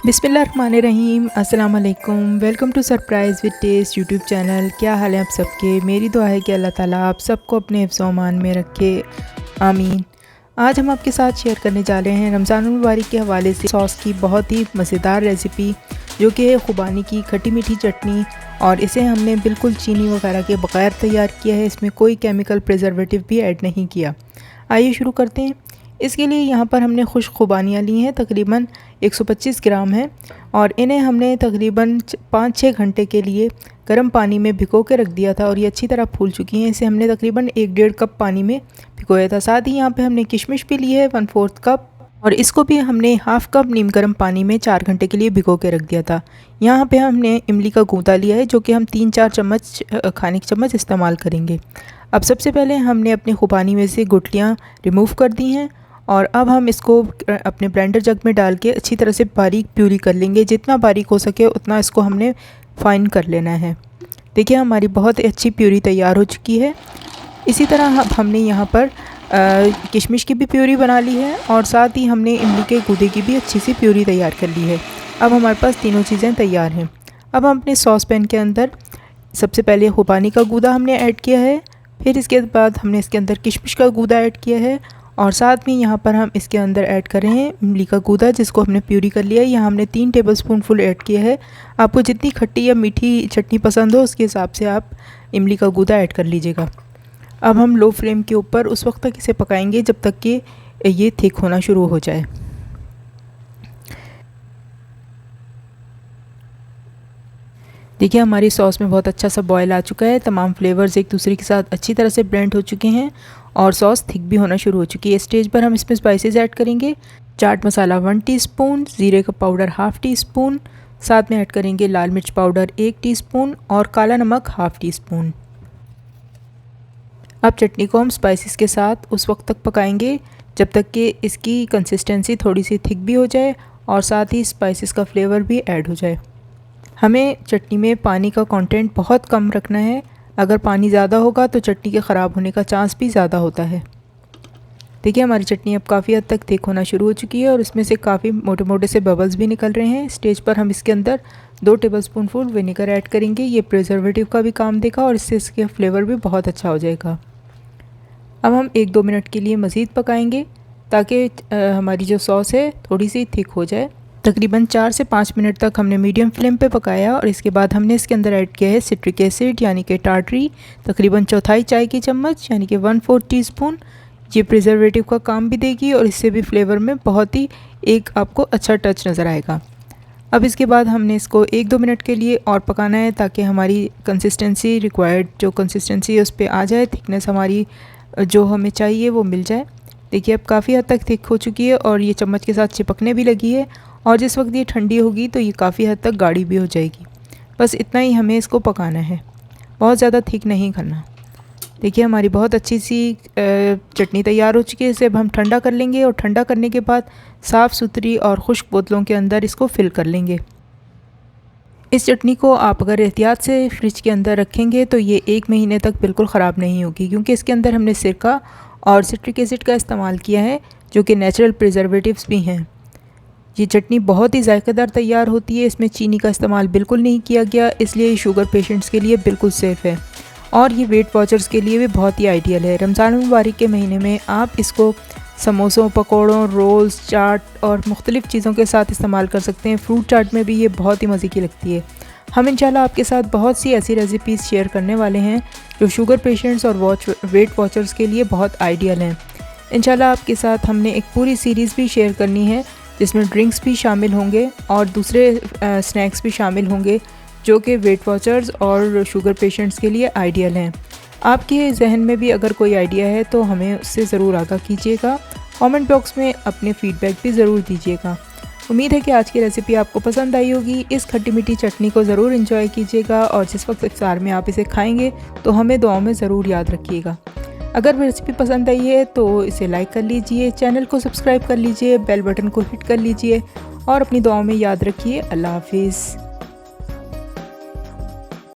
बिस्मिल्लाहिर्रहमानिर्रहीम, अस्सलाम वालेकुम। Welcome to surprise with test YouTube channel. क्या हाल है आप सबके? मेरी दुआ है कि अल्लाह ताला आप सबको अपने हिफ्ज़-ओ अमान में रखे, आमीन। आज हम आपके साथ शेयर करने जा रहे हैं रमज़ानुल मुबारक के हवाले से सॉस की बहुत ही मज़ेदार रेसिपी, जो कि है खुबानी की खट्टी मीठी चटनी। और इसे हमने बिल्कुल चीनी वगैरह के बगैर तैयार किया है, इसमें कोई केमिकल प्रिजर्वेटिव भी ऐड नहीं किया। आइए शुरू करते हैं। इसके लिए यहाँ पर हमने खुश्क खुबानियाँ ली हैं, तकरीबन 125 ग्राम हैं, और इन्हें हमने तकरीबन 5-6 घंटे के लिए गर्म पानी में भिगो के रख दिया था और ये अच्छी तरह फूल चुकी हैं। इसे हमने तकरीबन 1-1.5 कप पानी में भिगोया था। साथ ही यहाँ पे हमने किशमिश भी ली है 1/4 कप, और इसको भी हमने हाफ़ कप नीम गर्म पानी में 4 घंटे के लिए भिगो के रख दिया था। यहाँ पे हमने इमली का गूदा लिया है, जो कि हम 3-4 चम्मच खाने के चम्मच इस्तेमाल करेंगे। अब सबसे पहले हमने अपनी खुबानी में से गुठलियाँ रिमूव कर दी हैं, और अब हम इसको अपने ब्लेंडर जग में डाल के अच्छी तरह से बारीक प्यूरी कर लेंगे। जितना बारीक हो सके उतना इसको हमने फ़ाइन कर लेना है। देखिए हमारी बहुत अच्छी प्यूरी तैयार हो चुकी है। इसी तरह हमने यहाँ पर किशमिश की भी प्यूरी बना ली है, और साथ ही हमने इमली के गूदे की भी अच्छी सी प्यूरी तैयार कर ली है। अब हमारे पास तीनों चीज़ें तैयार हैं। अब हम अपने सॉस पैन के अंदर सबसे पहले खुबानी का गूदा हमने ऐड किया है, फिर इसके बाद हमने इसके अंदर किशमिश का गूदा ऐड किया है, और साथ में यहाँ पर हम इसके अंदर ऐड कर रहे हैं इमली का गूदा, जिसको हमने प्यूरी कर लिया है। यहाँ हमने 3 टेबलस्पून फुल ऐड किया है। आपको जितनी खट्टी या मीठी चटनी पसंद हो उसके हिसाब से आप इमली का गूदा ऐड कर लीजिएगा। अब हम लो फ्लेम के ऊपर उस वक्त तक इसे पकाएंगे जब तक कि ये थिक होना शुरू हो जाए। देखिए हमारी सॉस में बहुत अच्छा सा बॉयल आ चुका है। तमाम फ्लेवर्स एक दूसरे के साथ अच्छी तरह से ब्लेंड हो चुके हैं और सॉस थिक भी होना शुरू हो चुकी है। स्टेज पर हम इसमें स्पाइसेस ऐड करेंगे। चाट मसाला 1 टीस्पून, ज़ीरे का पाउडर 1/2 टीस्पून, साथ में ऐड करेंगे लाल मिर्च पाउडर 1 टीस्पून और काला नमक 1/2 टीस्पून। अब चटनी को हम स्पाइसेस के साथ उस वक्त तक पकाएंगे जब तक कि इसकी कंसिस्टेंसी थोड़ी सी थिक भी हो जाए और साथ ही स्पाइसेस का फ्लेवर भी ऐड हो जाए। हमें चटनी में पानी का कंटेंट बहुत कम रखना है। अगर पानी ज़्यादा होगा तो चटनी के ख़राब होने का चांस भी ज़्यादा होता है। देखिए हमारी चटनी अब काफ़ी हद तक थिक होना शुरू हो चुकी है और इसमें से काफ़ी मोटे मोटे से बबल्स भी निकल रहे हैं। स्टेज पर हम इसके अंदर 2 टेबलस्पून फुल विनेगर ऐड करेंगे। ये प्रिजर्वेटिव का भी काम देगा और इससे इसका फ्लेवर भी बहुत अच्छा हो जाएगा। अब हम 1-2 मिनट के लिए मज़ीद पकाएंगे ताकि हमारी जो सॉस है थोड़ी सी थिक हो जाए। तकरीबन 4 से 5 मिनट तक हमने मीडियम फ्लेम पे पकाया और इसके बाद हमने इसके अंदर ऐड किया है सिट्रिक एसिड यानी कि टार्टरी, तकरीबन 1/4 चाय की चम्मच यानी कि 1/4 टीस्पून। ये प्रिजर्वेटिव का काम भी देगी और इससे भी फ्लेवर में बहुत ही एक आपको अच्छा टच नज़र आएगा। अब इसके बाद हमने इसको 1-2 मिनट के लिए और पकाना है ताकि हमारी कंसिस्टेंसी रिक्वायर्ड जो कंसिस्टेंसी है उस पर आ जाए, थिकनेस हमारी जो हमें चाहिए वो मिल जाए। देखिए अब काफ़ी हद तक थिक हो चुकी है और ये चम्मच के साथ चिपकने भी लगी है, और जिस वक्त ये ठंडी होगी तो ये काफ़ी हद तक गाढ़ी भी हो जाएगी। बस इतना ही हमें इसको पकाना है, बहुत ज़्यादा थिक नहीं करना। देखिए हमारी बहुत अच्छी सी चटनी तैयार हो चुकी है। इसे अब हम ठंडा कर लेंगे और ठंडा करने के बाद साफ़ सुथरी और खुश्क बोतलों के अंदर इसको फ़िल कर लेंगे। इस चटनी को आप अगर एहतियात से फ्रिज के अंदर रखेंगे तो ये 1 महीने तक बिल्कुल ख़राब नहीं होगी, क्योंकि इसके अंदर हमने सिरका और सिट्रिक एसिड का इस्तेमाल किया है जो कि नेचुरल प्रिजर्वेटिव्स भी हैं। ये चटनी बहुत ही जायकेदार तैयार होती है। इसमें चीनी का इस्तेमाल बिल्कुल नहीं किया गया, इसलिए ये शुगर पेशेंट्स के लिए बिल्कुल सेफ़ है और ये वेट वॉचर्स के लिए भी बहुत ही आइडियल है। रमज़ान मुबारक के महीने में आप इसको समोसों, पकौड़ों, रोल्स, चाट और मुख्तलिफ़ चीज़ों के साथ इस्तेमाल कर सकते हैं। फ्रूट चाट में भी ये बहुत ही मज़े की लगती है। हम इंशाल्लाह आपके साथ बहुत सी ऐसी रेसिपीज़ शेयर करने वाले हैं जो शुगर पेशेंट्स और वेट वॉचर्स के लिए बहुत आइडियल हैं। इंशाल्लाह आपके साथ हमने एक पूरी सीरीज़ भी शेयर करनी है जिसमें ड्रिंक्स भी शामिल होंगे और दूसरे स्नैक्स भी शामिल होंगे जो कि वेट वॉचर्स और शुगर पेशेंट्स के लिए आइडियल हैं। आपके जहन में भी अगर कोई आइडिया है तो हमें उससे ज़रूर आगाह कीजिएगा। कमेंट बॉक्स में अपने फ़ीडबैक भी ज़रूर दीजिएगा। उम्मीद है कि आज की रेसिपी आपको पसंद आई होगी। इस खट्टी मीठी चटनी को ज़रूर एंजॉय कीजिएगा और जिस वक्त इफ्तार में आप इसे खाएंगे तो हमें दुआओं में ज़रूर याद रखिएगा। अगर रेसिपी पसंद आई है तो इसे लाइक कर लीजिए, चैनल को सब्सक्राइब कर लीजिए, बेल बटन को हिट कर लीजिए और अपनी दुआओं में याद रखिए। अल्लाह हाफिज़।